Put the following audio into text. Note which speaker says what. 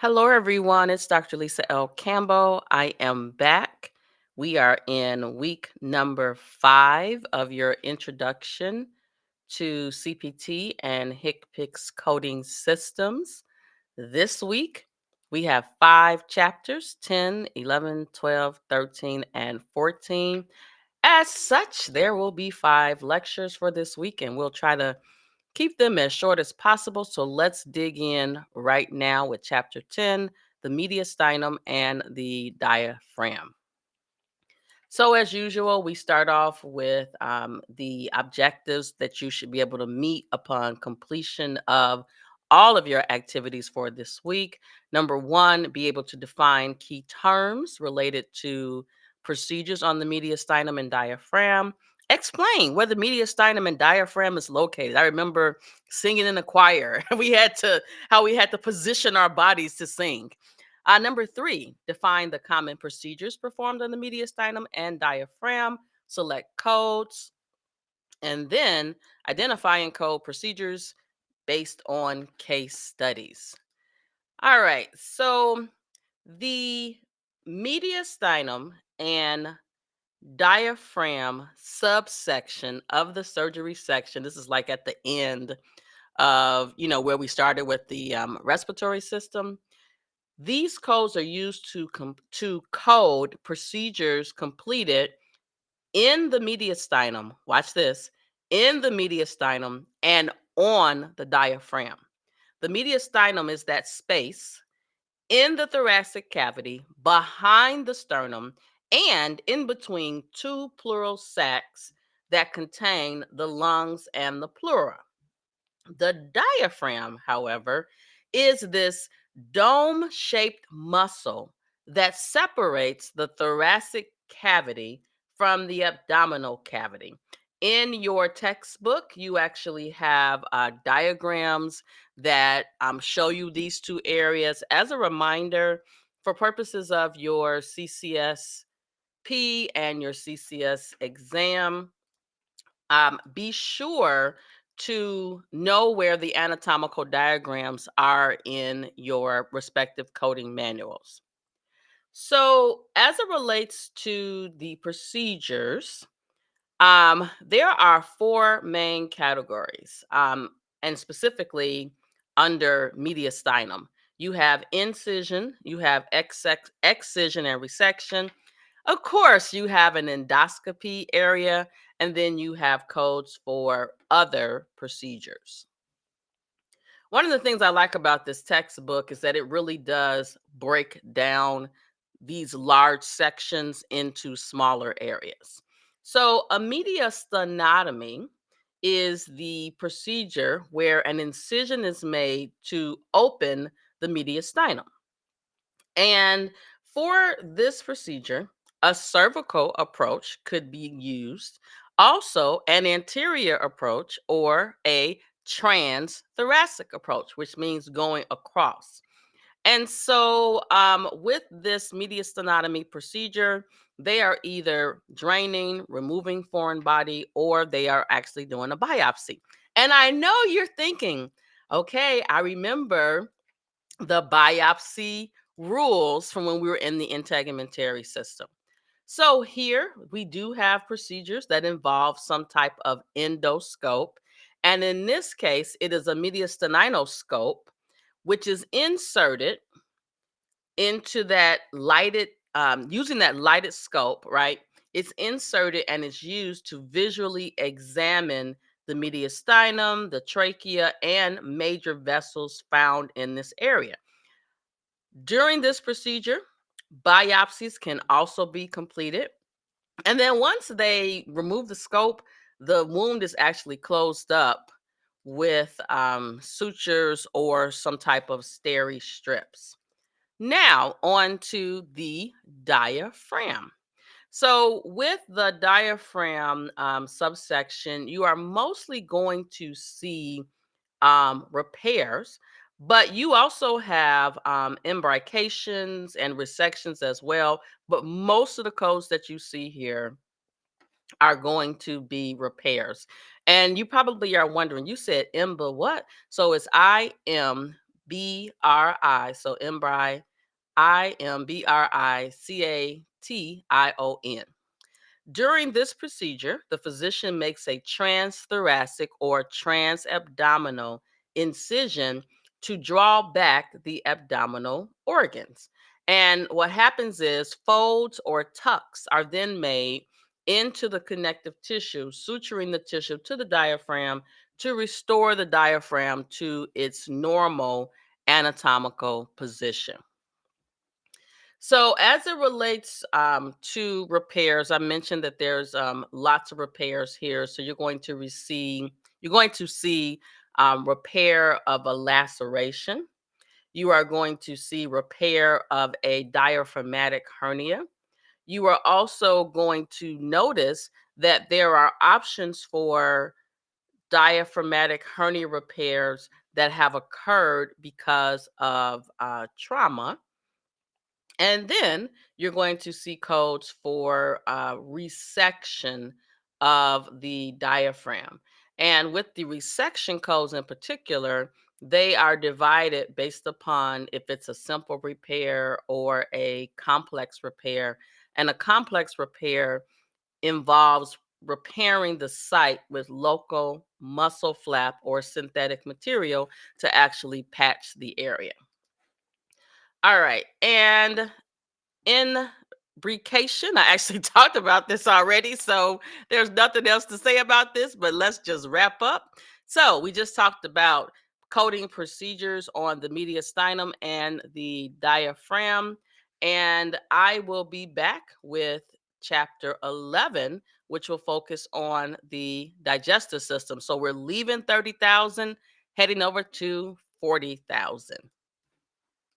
Speaker 1: Hello, everyone. It's Dr. Lisa L. Campbell. I am back. We are in week number 5 of your introduction to CPT and HCPCS coding systems. This week, we have 5 chapters 10, 11, 12, 13, and 14. As such, there will be 5 lectures for this week, and we'll try to keep them as short as possible. So let's dig in right now with chapter 10, the mediastinum and the diaphragm. So, as usual, we start off with the objectives that you should be able to meet upon completion of all of your activities for this week. Number one, be able to define key terms related to procedures on the mediastinum and diaphragm. Explain where the mediastinum and diaphragm is located. I remember singing in a choir. How we had to position our bodies to sing. Number three, define the common procedures performed on the mediastinum and diaphragm, select codes, and then identify and code procedures based on case studies. All right, so the mediastinum and diaphragm subsection of the surgery section, this is like at the end of, where we started with the respiratory system. These codes are used to code procedures completed in the mediastinum. Watch this, in the mediastinum and on the diaphragm. The mediastinum is that space in the thoracic cavity behind the sternum and in between two pleural sacs that contain the lungs and the pleura. The diaphragm, however, is this dome shaped muscle that separates the thoracic cavity from the abdominal cavity. In your textbook, you actually have diagrams that show you these two areas. As a reminder, for purposes of your CCSP and your CCS exam, be sure to know where the anatomical diagrams are in your respective coding manuals. So, as it relates to the procedures, there are 4 main categories, and specifically under mediastinum. You have incision, you have excision and resection. Of course, you have an endoscopy area, and then you have codes for other procedures. One of the things I like about this textbook is that it really does break down these large sections into smaller areas. So, a mediastinotomy is the procedure where an incision is made to open the mediastinum. And for this procedure, a cervical approach could be used, also an anterior approach or a transthoracic approach, which means going across. And so, with this mediastinotomy procedure, they are either draining, removing foreign body, or they are actually doing a biopsy. And I know you're thinking, okay, I remember the biopsy rules from when we were in the integumentary system. So here we do have procedures that involve some type of endoscope. And in this case, it is a mediastinoscope, which is inserted into that lighted, using that lighted scope, right? It's inserted and it's used to visually examine the mediastinum, the trachea, and major vessels found in this area. During this procedure, biopsies can also be completed. And then once they remove the scope, the wound is actually closed up with sutures or some type of steri strips. Now, on to the diaphragm. So, with the diaphragm subsection, you are mostly going to see repairs, but you also have imbrications and resections as well. But most of the codes that you see here are going to be repairs. And you probably are wondering, you said IMBA what? So it's IMBA. So imbrication. During this procedure, the physician makes a transthoracic or transabdominal incision to draw back the abdominal organs. And what happens is folds or tucks are then made into the connective tissue, suturing the tissue to the diaphragm to restore the diaphragm to its normal anatomical position. So as it relates to repairs, I mentioned that there's lots of repairs here. So you're going to see repair of a laceration. You are going to see repair of a diaphragmatic hernia. You are also going to notice that there are options for diaphragmatic hernia repairs that have occurred because of trauma, and then you're going to see codes for resection of the diaphragm. And with the resection codes in particular, they are divided based upon if it's a simple repair or a complex repair. And a complex repair involves repairing the site with local muscle flap or synthetic material to actually patch the area. All right. And imbrication. I actually talked about this already, so there's nothing else to say about this, but let's just wrap up. So we just talked about coding procedures on the mediastinum and the diaphragm, and I will be back with chapter 11, which will focus on the digestive system. So we're leaving 30,000, heading over to 40,000.